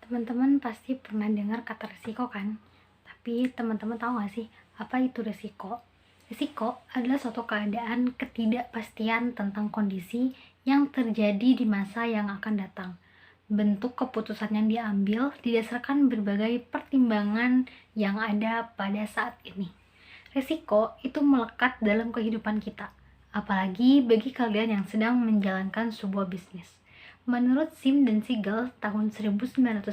Teman-teman pasti pernah dengar kata risiko kan? Tapi teman-teman tahu gak sih apa itu risiko? Risiko adalah suatu keadaan ketidakpastian tentang kondisi yang terjadi di masa yang akan datang. Bentuk keputusan yang diambil didasarkan berbagai pertimbangan yang ada pada saat ini. Risiko itu melekat dalam kehidupan kita, apalagi bagi kalian yang sedang menjalankan sebuah bisnis. Menurut Sim dan Siegel tahun 1999,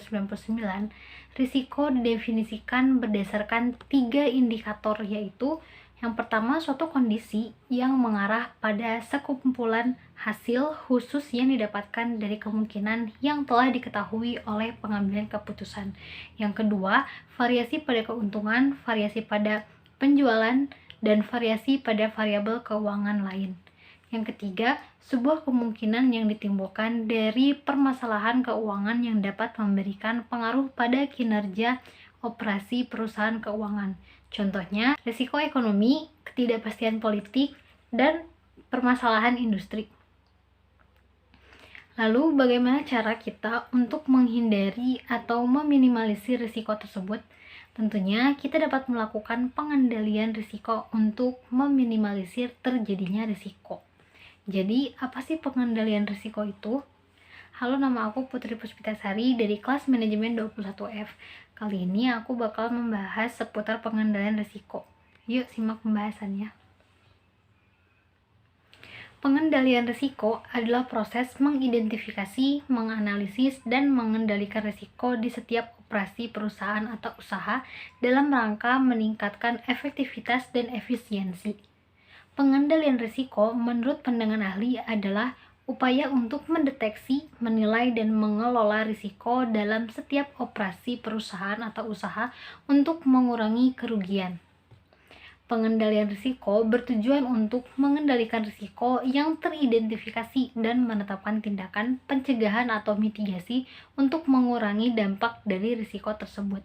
risiko didefinisikan berdasarkan 3 indikator, yaitu yang pertama, suatu kondisi yang mengarah pada sekumpulan hasil khusus yang didapatkan dari kemungkinan yang telah diketahui oleh pengambilan keputusan. Yang kedua, variasi pada keuntungan, variasi pada penjualan, dan variasi pada variabel keuangan lain. Yang ketiga, sebuah kemungkinan yang ditimbulkan dari permasalahan keuangan yang dapat memberikan pengaruh pada kinerja operasi perusahaan keuangan. Contohnya, risiko ekonomi, ketidakpastian politik, dan permasalahan industri. Lalu, bagaimana cara kita untuk menghindari atau meminimalisir risiko tersebut? Tentunya, kita dapat melakukan pengendalian risiko untuk meminimalisir terjadinya risiko. Jadi, apa sih pengendalian risiko itu? Halo, nama aku Putri Puspitasari dari kelas manajemen 21F. Kali ini aku bakal membahas seputar pengendalian risiko. Yuk, simak pembahasannya. Pengendalian risiko adalah proses mengidentifikasi, menganalisis, dan mengendalikan risiko di setiap operasi perusahaan atau usaha dalam rangka meningkatkan efektivitas dan efisiensi. Pengendalian risiko menurut pandangan ahli adalah upaya untuk mendeteksi, menilai, dan mengelola risiko dalam setiap operasi perusahaan atau usaha untuk mengurangi kerugian. Pengendalian risiko bertujuan untuk mengendalikan risiko yang teridentifikasi dan menetapkan tindakan pencegahan atau mitigasi untuk mengurangi dampak dari risiko tersebut.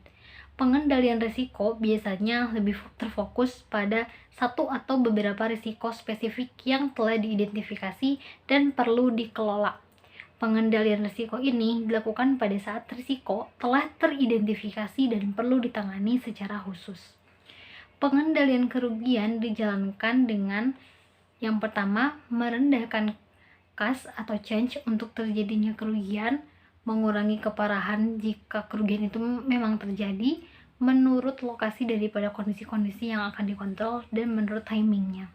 Pengendalian risiko biasanya lebih terfokus pada satu atau beberapa risiko spesifik yang telah diidentifikasi dan perlu dikelola. Pengendalian risiko ini dilakukan pada saat risiko telah teridentifikasi dan perlu ditangani secara khusus. Pengendalian kerugian dijalankan dengan yang pertama, merendahkan cost atau change untuk terjadinya kerugian, mengurangi keparahan jika kerugian itu memang terjadi menurut lokasi daripada kondisi-kondisi yang akan dikontrol dan menurut timingnya.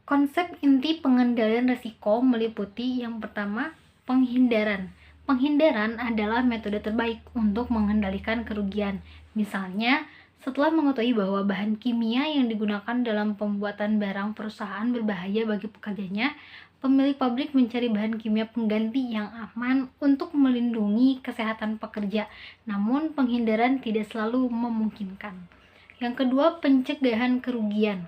Konsep inti pengendalian risiko meliputi yang pertama, penghindaran. Penghindaran adalah metode terbaik untuk mengendalikan kerugian. Misalnya, setelah mengetahui bahwa bahan kimia yang digunakan dalam pembuatan barang perusahaan berbahaya bagi pekerjanya, pemilik pabrik mencari bahan kimia pengganti yang aman untuk melindungi kesehatan pekerja, namun penghindaran tidak selalu memungkinkan. Yang kedua, pencegahan kerugian.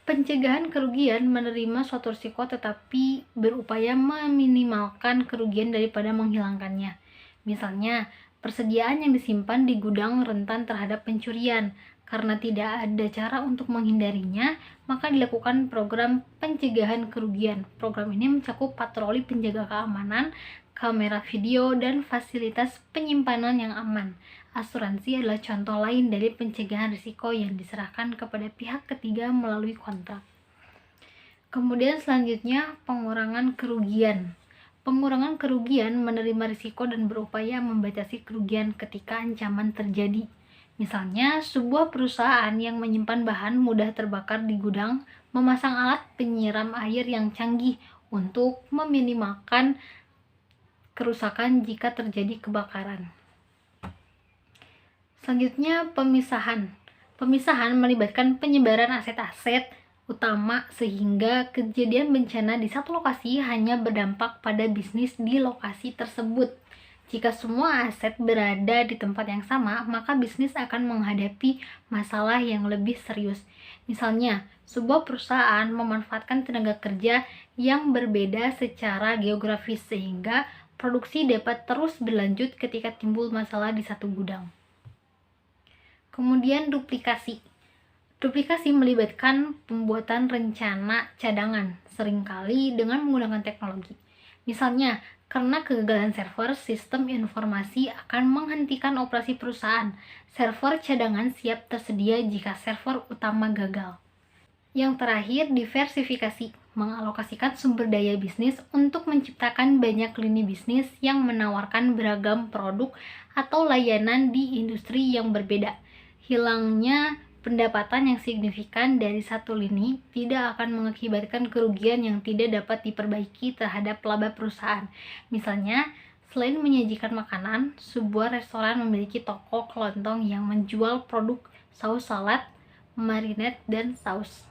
Pencegahan kerugian menerima suatu risiko tetapi berupaya meminimalkan kerugian daripada menghilangkannya. Misalnya, persediaan yang disimpan di gudang rentan terhadap pencurian. Karena tidak ada cara untuk menghindarinya, maka dilakukan program pencegahan kerugian. Program ini mencakup patroli penjaga keamanan, kamera video, dan fasilitas penyimpanan yang aman. Asuransi adalah contoh lain dari pencegahan risiko yang diserahkan kepada pihak ketiga melalui kontrak. Kemudian selanjutnya, pengurangan kerugian. Pengurangan kerugian menerima risiko dan berupaya membatasi kerugian ketika ancaman terjadi. Misalnya, sebuah perusahaan yang menyimpan bahan mudah terbakar di gudang memasang alat penyiram air yang canggih untuk meminimalkan kerusakan jika terjadi kebakaran. Selanjutnya, pemisahan. Pemisahan melibatkan penyebaran aset-aset utama sehingga kejadian bencana di satu lokasi hanya berdampak pada bisnis di lokasi tersebut. Jika semua aset berada di tempat yang sama, maka bisnis akan menghadapi masalah yang lebih serius. Misalnya, sebuah perusahaan memanfaatkan tenaga kerja yang berbeda secara geografis sehingga produksi dapat terus berlanjut ketika timbul masalah di satu gudang. Kemudian duplikasi. Duplikasi melibatkan pembuatan rencana cadangan, seringkali dengan menggunakan teknologi. Misalnya, Karena kegagalan server, sistem informasi akan menghentikan operasi perusahaan. Server cadangan siap tersedia jika server utama gagal. Yang terakhir, diversifikasi, mengalokasikan sumber daya bisnis untuk menciptakan banyak lini bisnis yang menawarkan beragam produk atau layanan di industri yang berbeda. Hilangnya pendapatan yang signifikan dari satu lini tidak akan mengakibatkan kerugian yang tidak dapat diperbaiki terhadap laba perusahaan. Misalnya, selain menyajikan makanan, sebuah restoran memiliki toko kelontong yang menjual produk saus salad, marinade, dan saus.